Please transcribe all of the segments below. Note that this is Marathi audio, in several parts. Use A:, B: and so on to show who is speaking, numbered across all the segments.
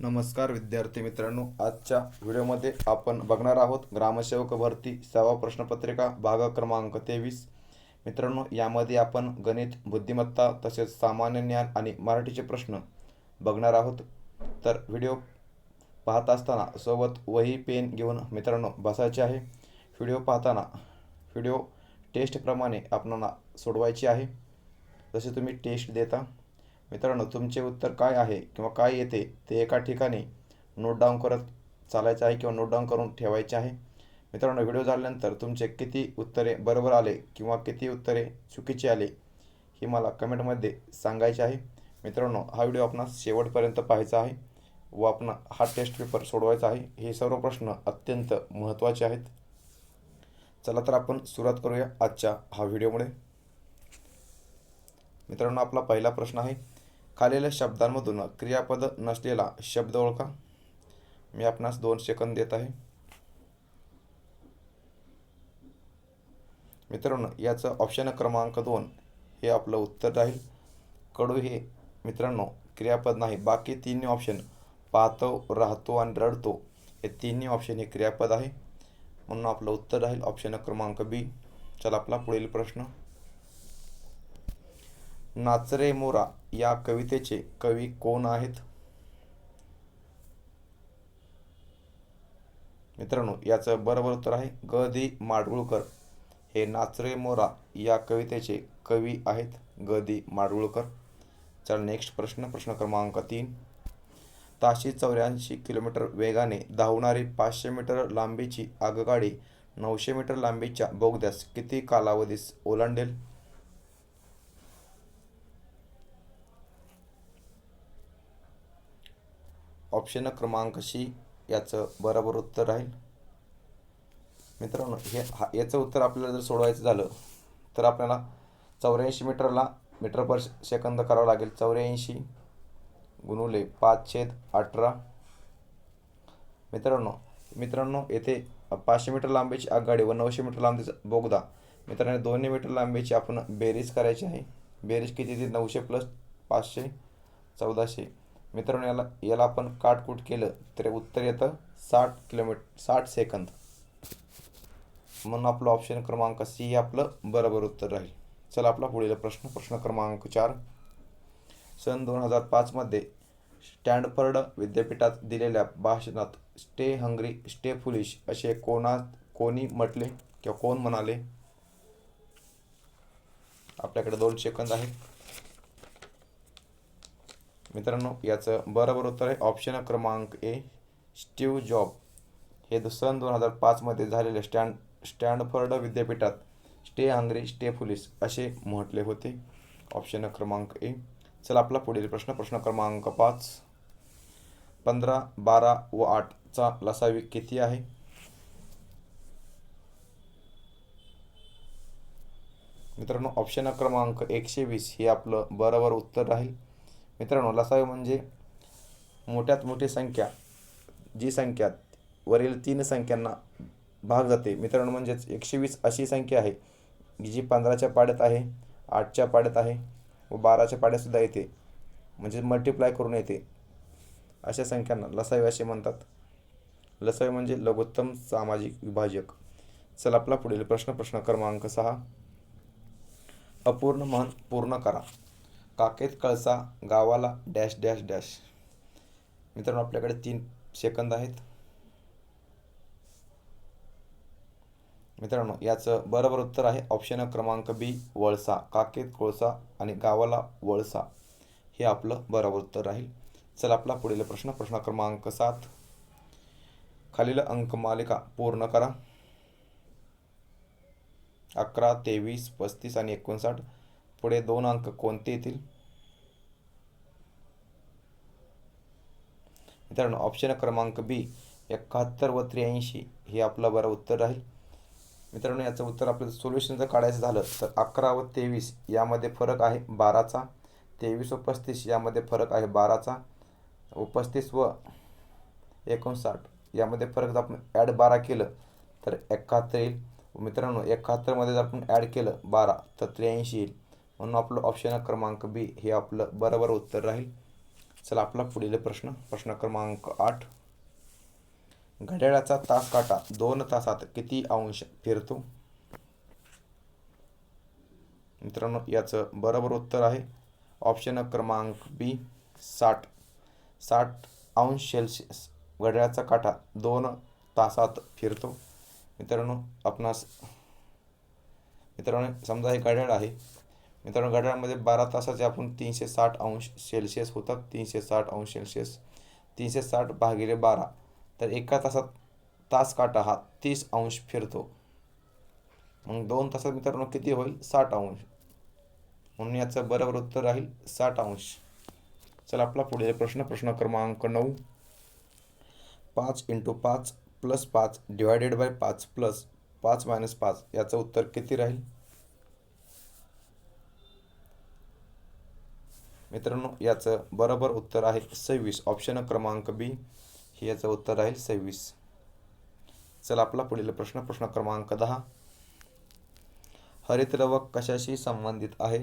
A: नमस्कार विद्यार्थी मित्रांनो, आजच्या व्हिडिओमध्ये आपण बघणार आहोत ग्रामसेवक भरती सेवा प्रश्नपत्रिका भाग क्रमांक 23। मित्रांनो, यामध्ये आपण गणित, बुद्धिमत्ता तसेच सामान्य ज्ञान आणि मराठीचे प्रश्न बघणार आहोत। तर व्हिडिओ पाहत असताना सोबत वही पेन घेऊन मित्रांनो बसायचे आहे। व्हिडिओ पाहताना व्हिडिओ टेस्टप्रमाणे आपणाला सोडवायची आहे। जसे तुम्ही टेस्ट देता मित्रांनो, तुमचे उत्तर काय आहे किंवा काय येते ते एका ठिकाणी नोट डाऊन करत चालायचं आहे किंवा नोट डाऊन करून ठेवायचे आहे। मित्रांनो, व्हिडिओ झाल्यानंतर तुमचे किती उत्तरे बरोबर आले किंवा किती उत्तरे चुकीचे आले हे मला कमेंटमध्ये सांगायचे आहे। मित्रांनो, हा व्हिडिओ आपणास शेवटपर्यंत पाहायचा आहे व आपण हा टेस्ट पेपर सोडवायचा आहे। हे सर्व प्रश्न अत्यंत महत्त्वाचे आहेत। चला तर आपण सुरुवात करूया आजच्या हा व्हिडिओमध्ये। मित्रांनो, आपला पहिला प्रश्न आहे, खालील शब्दांमधून क्रियापद नसलेला शब्द ओळखा। मी आपणास 2 सेकंद देत आहे। मित्रांनो, याचं ऑप्शन क्रमांक 2 हे आपलं उत्तर राहील। कडू हे मित्रांनो क्रियापद नाही, बाकी तिन्ही ऑप्शन पाहतो, राहतो आणि रडतो हे तिन्ही ऑप्शन हे क्रियापद आहे, म्हणून आपलं उत्तर राहील ऑप्शन क्रमांक बी। चला आपला पुढील प्रश्न, नाच रे मोरा या कवितेचे कवी कोण आहेत? मित्रांनो, याचं बरोबर उत्तर आहे ग दी माडगुळकर हे नाच रे मोरा या कवितेचे कवी आहेत, ग दी माडगुळकर। चला नेक्स्ट प्रश्न, प्रश्न क्रमांक 3, ताशी 84 किलोमीटर वेगाने धावणारी 500 मीटर लांबीची आगगाडी 900 मीटर लांबीच्या बोगद्यास किती कालावधीस ओलांडेल? ऑप्शन क्रमांक सी याचं बरोबर उत्तर राहील। मित्रांनो, याचं उत्तर आपल्याला जर सोडवायचं झालं तर आपल्याला 84 मीटर पर सेकंद करावं लागेल। 84 गुणुले 5/18। मित्रांनो येथे 500 मीटर लांबीची आगगाडी व 900 मीटर लांबीचा बोगदा, मित्रांनो 200 मीटर लांबीची आपण बेरीज करायची आहे। बेरीज किती ती 900 + 500 1400। मित्रांनो, याला आपण काटकूट केलं तर उत्तर येतं 60 सेकंद, म्हणून आपलं ऑप्शन क्रमांक सी हे आपलं बरोबर उत्तर राहील। चला आपला पुढील प्रश्न, प्रश्न क्रमांक 4, सन 2005 मध्ये स्टॅनफर्ड विद्यापीठात दिलेल्या भाषणात स्टे हंग्री स्टे फुलिश असे कोणी म्हटले किंवा कोण म्हणाले? आपल्याकडे 2 सेकंद आहे। मित्रांनो, याचं बरोबर उत्तर आहे ऑप्शन क्रमांक ए स्टीव्ह जॉब हे सन 2005 मध्ये झालेले स्टॅनफर्ड विद्यापीठात स्टे हंग्री स्टे फुलिश असे म्हटले होते, ऑप्शन क्रमांक ए। चला आपला पुढील प्रश्न, प्रश्न क्रमांक 5, 15, 12 व 8 चा लसावी किती आहे? मित्रांनो, ऑप्शन क्रमांक 120 हे आपलं बरोबर उत्तर राहील। मित्रांनो, लसावी म्हणजे मोठ्यात मोठी संख्या, जी संख्या वरील 3 संख्यांना भाग जाते। मित्रांनो, म्हणजेच 120 अशी संख्या आहे जी 15च्या पाड्यात आहे, 8च्या पाड्यात आहे व 12च्या पाड्यात सुद्धा येते, म्हणजे मल्टिप्लाय करून येते। अशा संख्यांना लसावी असे म्हणतात। लसावी म्हणजे लघुत्तम सामाजिक विभाजक। चला आपला पुढील प्रश्न, प्रश्न क्रमांक 6, अपूर्ण म्हण पूर्ण करा। काखेत कळसा गावाला डॅश डॅश डॅश। मित्रांनो, आपल्याकडे 3 सेकंद आहेत। मित्रांनो, याचं बरोबर उत्तर आहे ऑप्शन क्रमांक बी वळसा। काखेत कोळसा आणि गावाला वळसा हे आपलं बरोबर उत्तर राहील। चला आपला पुढील प्रश्न, प्रश्न क्रमांक 7, खालील अंकमालिका पूर्ण करा। 11, 23, 35 आणि 59 पुढे 2 अंक कोणते येतील? मित्रांनो, ऑप्शन क्रमांक बी 71 व 83 हे आपलं बरं उत्तर राहील। मित्रांनो, याचं उत्तर आपल्याला सोल्युशन जर काढायचं झालं तर 11 व 23 यामध्ये फरक आहे 12चा, 23 व 35 यामध्ये फरक आहे 12चा व 35 व 59 यामध्ये फरक जर आपण ॲड 12 केलं तर 71 येईल। मित्रांनो, 71 मध्ये जर आपण ॲड केलं 12 तर 83 येईल, म्हणून आपलं ऑप्शन क्रमांक बी हे आपलं बरोबर उत्तर राहील। चला आपला पुढील प्रश्न क्रमांक 8. घड्याळाचा तास काटा 2 तासात किती अंश फिरतो? मित्रांनो याचं बरोबर उत्तर आहे ऑप्शन क्रमांक बी 60. 60 अंश सेल्सिअस घड्याळाचा काटा 2 तासात फिरतो. मित्रांनो समजा हे घड्याळ आहे. मित्रांनो घड्याळामध्ये 12 तासाचे आपण 360 अंश सेल्सिअस होतात. 360 अंश सेल्सिअस 360 भागिले 12 तर एका तासात तास काटा हा 30 अंश फिरतो. मग 2 तासात मित्रांनो किती होईल? 60 अंश. म्हणून याचं बरोबर उत्तर राहील 60 अंश. चला आपला पुढील प्रश्न क्रमांक 9. 5 × 5 + 5 / 5 + 5 - 5 याचं उत्तर किती राहील? मित्रांनो याचं बरोबर उत्तर आहे 26. ऑप्शन क्रमांक बी हे याचं उत्तर राहील 26. चला आपला पुढील प्रश्न क्रमांक 10. हरितद्रवक कशाशी संबंधित आहे?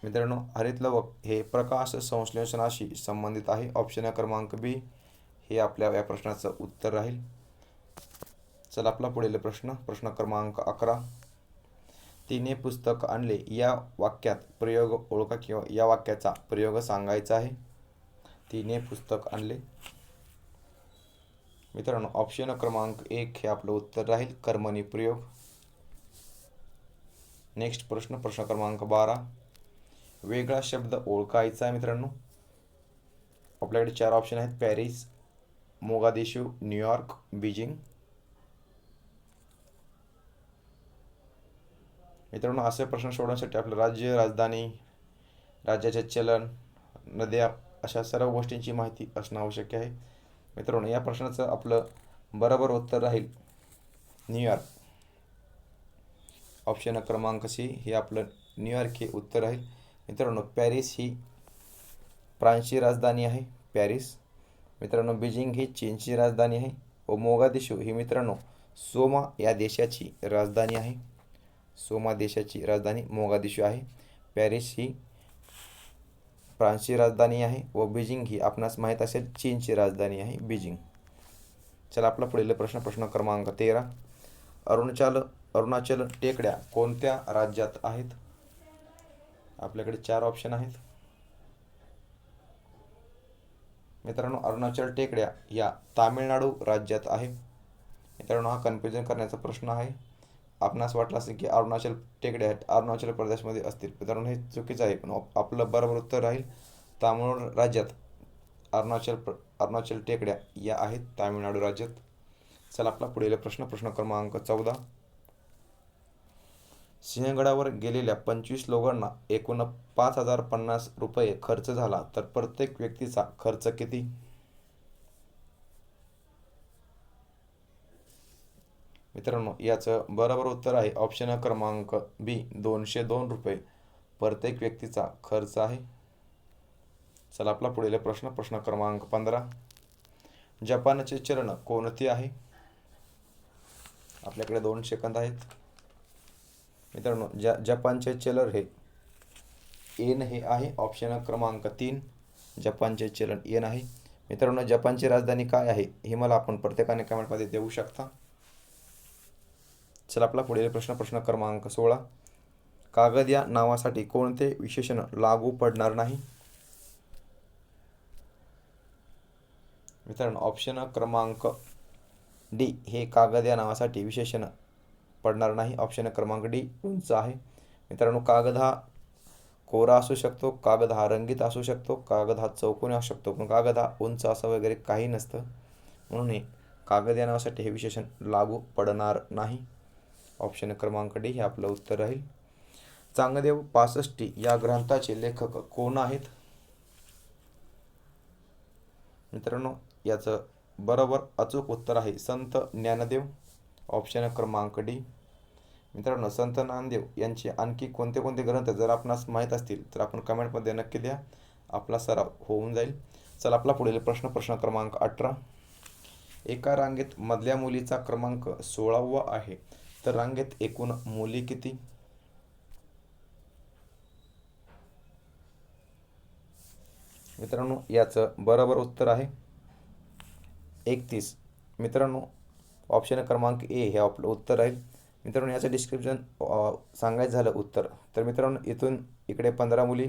A: मित्रांनो हरितद्रवक हे प्रकाश संश्लेषणाशी संबंधित आहे. ऑप्शन क्रमांक बी हे आपल्या या प्रश्नाचं उत्तर राहील. चला आपला पुढील प्रश्न क्रमांक 11. तिने पुस्तक आणले या वाक्यात प्रयोग ओळखा किंवा या वाक्याचा प्रयोग सांगायचा आहे. तिने पुस्तक आणले. मित्रांनो ऑप्शन क्रमांक 1 हे आपलं उत्तर राहील कर्मणी प्रयोग. नेक्स्ट प्रश्न क्रमांक 12. वेगळा शब्द ओळखायचा आहे. मित्रांनो आपल्याकडे 4 ऑप्शन आहेत. Paris, Mogadishu, New York, Beijing. मित्रांनो असे प्रश्न सोडवण्यासाठी आपलं राज्य, राजधानी, राज्याचे चलन, नद्या अशा सर्व गोष्टींची माहिती असणं आवश्यक आहे. मित्रांनो या प्रश्नाचं आपलं बरोबर उत्तर राहील न्यूयॉर्क. ऑप्शन क्रमांक सी हे आपलं न्यूयॉर्क हे उत्तर राहील. मित्रांनो पॅरिस ही फ्रान्सची राजधानी आहे पॅरिस. मित्रांनो बीजिंग ही चीनची राजधानी आहे व मोगादिशू ही मित्रांनो सोमा या देशाची राजधानी आहे. सोमा देशाची राजधानी मोगादिशू आहे. पॅरिस ही फ्रान्सची राजधानी आहे व बीजिंग ही आपणास माहीत असेल चीनची राजधानी आहे बीजिंग. चला आपला पुढील प्रश्न क्रमांक 13. अरुणाचल टेकड्या कोणत्या राज्यात आहेत? आपल्याकडे 4 ऑप्शन आहेत. मित्रांनो अरुणाचल टेकड्या या तामिळनाडू राज्यात आहे. मित्रांनो हा कन्फ्युजन करण्याचा प्रश्न आहे. आपणास वाटलं असेल की अरुणाचल टेकड्या अरुणाचल प्रदेशमध्ये असतील. मित्रांनो हे चुकीचं आहे. पण आपलं बरोबर उत्तर राहील तामिळनाडू राज्यात अरुणाचल टेकड्या या आहेत तामिळनाडू राज्यात. चला आपला पुढील प्रश्न क्रमांक 14. सिंहगडावर गेलेल्या 25 लोकांना एकूण 5,050 रुपये खर्च झाला तर प्रत्येक व्यक्तीचा खर्च किती? मित्रांनो याचं बरोबर उत्तर आहे ऑप्शन क्रमांक बी 202 रुपये प्रत्येक व्यक्तीचा खर्च आहे. चला आपला पुढील प्रश्न क्रमांक 15. जपानचे चलन कोणते आहे? आपल्याकडे 2 सेकंद आहेत. मित्रांनो जपानचे चलन हे येन हे आहे. ऑप्शन क्रमांक 3 जपानचे चलन येन आहे. मित्रांनो जपानची राजधानी काय आहे हे मला आपण प्रत्येकाने कमेंटमध्ये देऊ शकता. चला आपला पुढील प्रश्न क्रमांक 16. कागद या नावासाठी कोणते विशेषण लागू पडणार नाही? मित्रांनो ऑप्शन क्रमांक डी हे कागद या नावासाठी विशेषण पडणार नाही. ऑप्शन क्रमांक डी उंच आहे. मित्रांनो कागद हा कोरा असू शकतो, कागद हा रंगीत असू शकतो, कागद हा चौकोनी असू शकतो, पण कागद हा उंच असं वगैरे काही नसतं. म्हणून हे कागद या नावासाठी हे विशेषण लागू पडणार नाही. ऑप्शन क्रमांक डी हे आपलं उत्तर राहील. चांगदेव पासष्टी या ग्रंथाचे लेखक कोण आहेत? मित्रांनो याचं बरोबर अचूक उत्तर आहे संत ज्ञानदेव. ऑप्शन क्रमांक डी. मित्रांनो संत ज्ञानदेव यांचे आणखी कोणते कोणते ग्रंथ जर आपणास माहीत असतील तर आपण कमेंटमध्ये नक्की द्या. आपला सराव होऊन जाईल. चला आपला पुढील प्रश्न क्रमांक 18. एका रांगेत मधल्या मुलीचा क्रमांक 16वा आहे तर रांगेत एकूण मुली किती? मित्रांनो याचं बरोबर उत्तर आहे 31. मित्रांनो ऑप्शन क्रमांक ए हे आपलं उत्तर राहील. मित्रांनो याचं डिस्क्रिप्शन सांगायचं झालं उत्तर तर मित्रांनो इथून इकडे 15 मुली,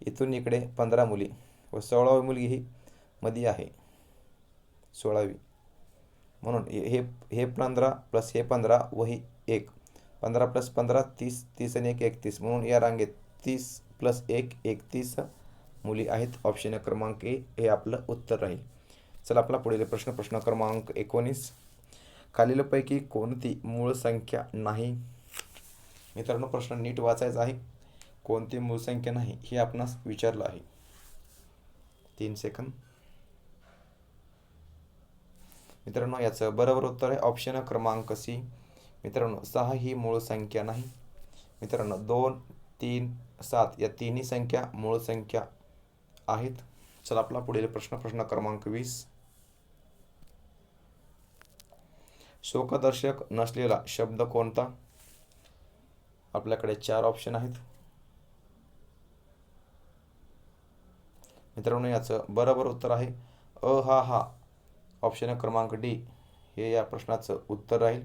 A: इथून इकडे 15 मुली व 16वी मुलगी ही मध्ये आहे 16वी. म्हणून हे 15 प्लस हे 15 व ही 1, 15 प्लस 15 30, 30 आणि 1 31. म्हणून या रांगेत 30 प्लस 1 31 मुली आहेत. ऑप्शन क्रमांक ए हे आपलं उत्तर राहील. चला आपला पुढील प्रश्न क्रमांक 19. खालीलपैकी कोणती मूळ संख्या नाही? मित्रांनो प्रश्न नीट वाचायचा आहे. कोणती मूळ संख्या नाही हे आपणास विचारलं आहे. 3 सेकंद. मित्रांनो याचं बरोबर उत्तर आहे ऑप्शन क्रमांक सी. मित्रांनो 6 ही मूळ संख्या नाही. मित्रांनो 2 3 7 या तिन्ही संख्या मूळ संख्या आहेत. चला आपला पुढील प्रश्न क्रमांक 20. शोकदर्शक नसलेला शब्द कोणता? आपल्याकडे 4 ऑप्शन आहेत. मित्रांनो याचं बरोबर उत्तर आहे हा. ऑप्शन क्रमांक डी हे या प्रश्नाचं उत्तर राहील.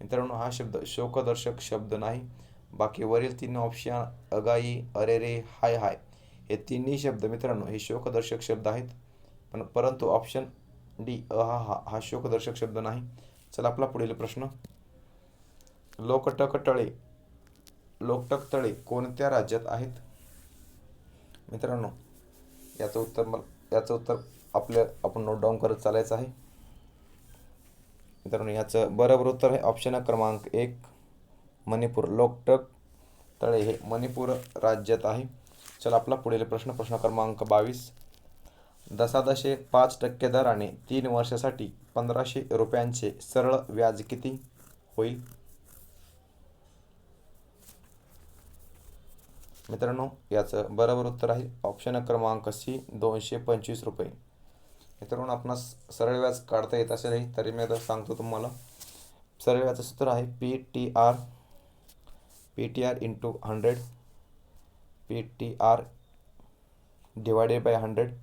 A: मित्रांनो हा शब्द शोकदर्शक शब्द नाही. बाकी वरील 3 ऑप्शन अगाई, अरेरे, हाय हाय हे तिन्ही शब्द मित्रांनो हे शोकदर्शक शब्द आहेत. परंतु ऑप्शन डी हा शोकदर्शक शब्द नाही. चला आपला पुढील प्रश्न. लोकटक तळे कोणत्या राज्यात आहेत? मित्रांनो याचं उत्तर आपण नोट डाऊन करत चालायचं आहे. मित्रांनो याचं बरोबर उत्तर आहे ऑप्शन क्रमांक 1 मणिपूर. लोकटक तळे हे मणिपूर राज्यात आहे. चला आपला पुढील प्रश्न क्रमांक 22. दशांश 5% दराने 3 वर्षासाठी 1500 रुपयांचे सरळ व्याज किती होईल? मित्रांनो याचं बरोबर उत्तर आहे ऑप्शन क्रमांक सी 225 रुपये. मित्रांनो आपणास सरळ व्याज काढता येत असेल तरी मी आता सांगतो तुम्हाला. सरळ व्याजाचं सूत्र आहे PTR into 100, PTR divided by 100.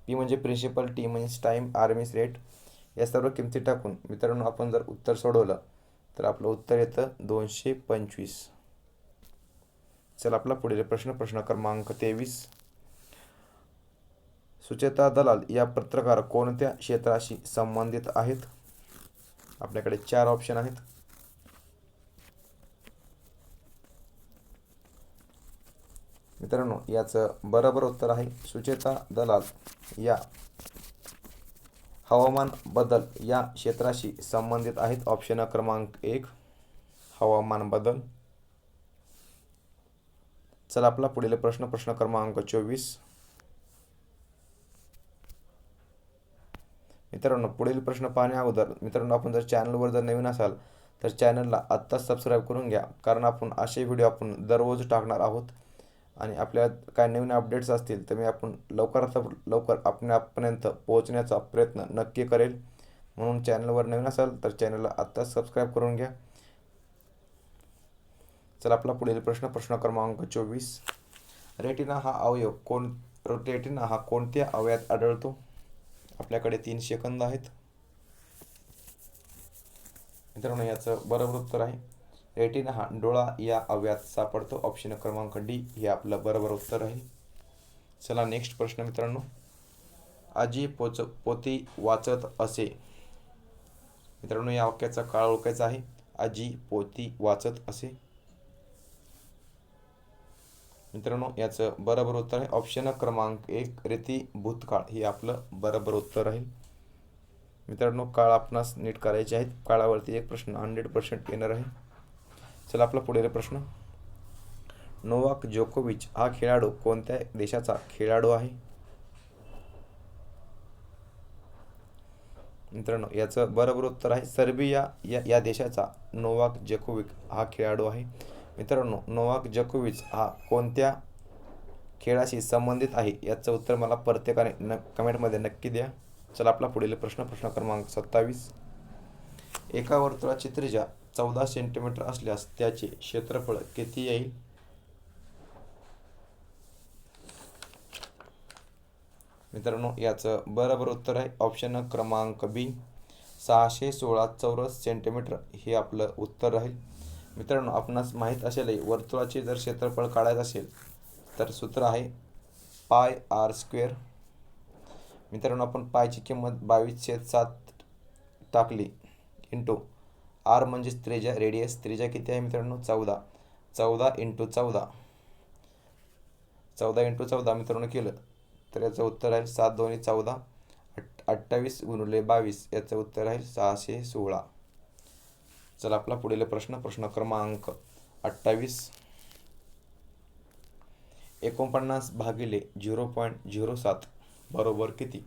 A: P म्हणजे प्रिन्सिपल, टी म्हणजे टाईम, आर मीन्स रेट. या सर्व किमती टाकून मित्रांनो आपण जर उत्तर सोडवलं तर आपलं उत्तर येतं 225. चला आपला पुढील प्रश्न क्रमांक 23. सुचेता दलाल या पत्रकार कोणत्या क्षेत्राशी संबंधित आहेत? आपल्याकडे 4 ऑप्शन आहेत. मित्रांनो याचं बरोबर उत्तर आहे सुचेता दलाल या हवामान बदल या क्षेत्राशी संबंधित आहेत. ऑप्शन क्रमांक 1 हवामान बदल. चला आपला पुढील प्रश्न क्रमांक 24. मित्रांनो पुढील प्रश्न पाहण्या अगोदर मित्रांनो आपण जर चॅनलवर जर नवीन असाल तर चॅनलला आत्ताच सबस्क्राईब करून घ्या. कारण आपण असे व्हिडिओ आपण दररोज टाकणार आहोत आणि आपल्या काय नवीन अपडेट्स असतील तर मी आपण लवकरात लवकर आपल्यापर्यंत पोहोचण्याचा प्रयत्न नक्की करेल. म्हणून चॅनलवर नवीन असाल तर चॅनलला आत्ताच सबस्क्राईब करून घ्या. चला आपला पुढील प्रश्न क्रमांक 24. रेटिना हा कोणत्या अवयवात आढळतो? आपल्याकडे 3 सेकंद आहेत. मित्रांनो याचं बरोबर उत्तर आहे रेटिना हा डोळा या अवयवात सापडतो. ऑप्शन क्रमांक डी हे आपलं बरोबर उत्तर आहे. चला नेक्स्ट प्रश्न मित्रांनो. आजी पोती वाचत असे. मित्रांनो या वाक्याचा काळ ओळखायचा आहे. आजी पोती वाचत असे. मित्रांनो याचं बरोबर उत्तर आहे ऑप्शन क्रमांक 1 रीती भूतकाळ हे आपलं बरोबर उत्तर आहे. मित्रांनो काळ आपणास नीट करायचे आहेत. काळावरती एक प्रश्न 100% येणार आहे. चला आपला पुढील प्रश्न. नोवाक जोकोविच हा खेळाडू कोणत्या देशाचा खेळाडू आहे? मित्रांनो याचं बरोबर उत्तर आहे सर्बिया या देशाचा नोवाक जोकोविच हा खेळाडू आहे. मित्रांनो नोवाक जोकोविच हा कोणत्या खेळाशी संबंधित आहे याचं उत्तर मला प्रत्येकाने कमेंटमध्ये नक्की द्या. चला आपला पुढील प्रश्न क्रमांक 27. एका वर्तुळाची त्रिज्या 14 सेंटीमीटर असल्यास त्याचे क्षेत्रफळ किती येईल? मित्रांनो याचं बरोबर उत्तर आहे ऑप्शन क्रमांक बी, 616 चौरस सेंटीमीटर हे आपलं उत्तर राहील. मित्रांनो आपणास माहीत असेल वर्तुळाचे जर क्षेत्रफळ काढायचं असेल तर सूत्र आहे पाय आर स्क्वेअर. मित्रांनो आपण पायची किंमत 22/7 टाकली इंटू आर म्हणजेच त्रिज्या, रेडियस त्रिज्या किती आहे मित्रांनो 14, 14 इंटू 14, 14 इंटू 14 मित्रांनो केलं तर याचं उत्तर आहे 7 2 14, 28 गुणिले 22 याचं उत्तर आहे 616. चला आपला पुढील प्रश्न क्रमांक 28. 49 भागिले 0.07 बरोबर किती?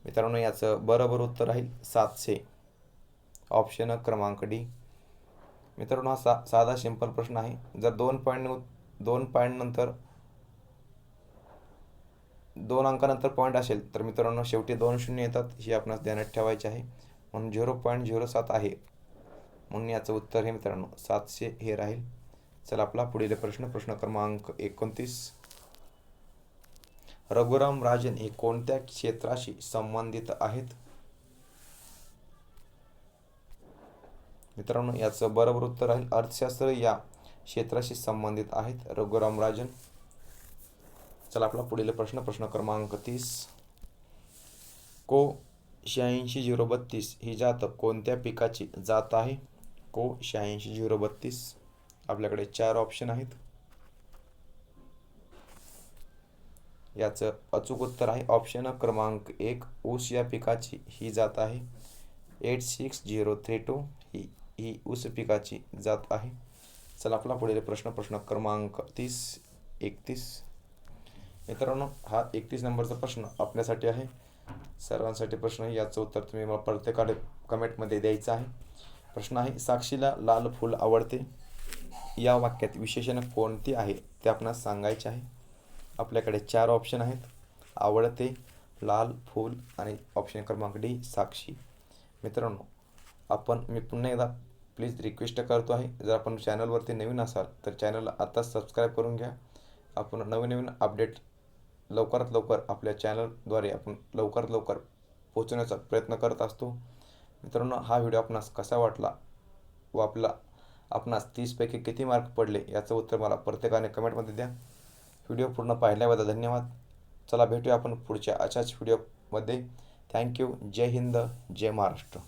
A: मित्रांनो याचं बरोबर उत्तर राहील 700, ऑप्शन क्रमांक डी. मित्रांनो हा साधा सिंपल प्रश्न आहे. जर 2 पॉईंट नंतर 2 अंकानंतर पॉईंट असेल तर मित्रांनो शेवटी 2 शून्य येतात, ही आपणास ध्यानात ठेवायचे आहे. म्हणून 0.07 आहे म्हणून याचं उत्तर हे मित्रांनो 700 हे राहील. चला आपला पुढील प्रश्न क्रमांक 29. रघुराम राजन हे कोणत्या क्षेत्राशी संबंधित आहेत? मित्रांनो याचं बरोबर उत्तर राहील अर्थशास्त्र या क्षेत्राशी संबंधित आहेत रघुराम राजन. चला आपला पुढील प्रश्न क्रमांक 30. को 86-032 ही जात कोणत्या पिकाची जात आहे? को 86-032 आपल्याकडे 4 ऑप्शन आहेत. याचं अचूक उत्तर आहे ऑप्शन क्रमांक 1 ऊस या पिकाची ही जात आहे. 86-032 ही ऊस पिकाची जात आहे. चला आपला पुढील प्रश्न क्रमांक 31. मित्रांनो हा 31 नंबरचा प्रश्न आपल्यासाठी आहे, सर्वांसाठी प्रश्न आहे. याचं उत्तर तुम्ही मला प्रत्येकाने कमेंटमध्ये द्यायचं आहे. प्रश्न आहे साक्षीला लाल फूल आवडते या वाक्यात विशेषण कोणते आहे ते आपणास सांगायचे आहे. आपल्याकडे 4 ऑप्शन आहेत आवडते, लाल फूल आणि ऑप्शन क्रमांक डी साक्षी. मित्रांनो मी पुन्हा एकदा प्लीज रिक्वेस्ट करतो आहे, जर आपण चॅनलवरती नवीन असाल तर चॅनलला आताच सबस्क्राईब करून घ्या. आपण नवीन अपडेट लवकरात लवकर आपल्या चॅनलद्वारे आपण लवकरात लवकर पोहोचवण्याचा प्रयत्न करत असतो. मित्रांनो हा व्हिडिओ आपणास कसा वाटला व आपणास 30 पैकी किती मार्क पडले याचं उत्तर मला प्रत्येकाने कमेंटमध्ये द्या. व्हिडिओ पूर्ण पाहिल्याबद्दल धन्यवाद. चला भेटूया आपण पुढच्या अशाच व्हिडिओमध्ये. थँक्यू. जय हिंद, जय महाराष्ट्र.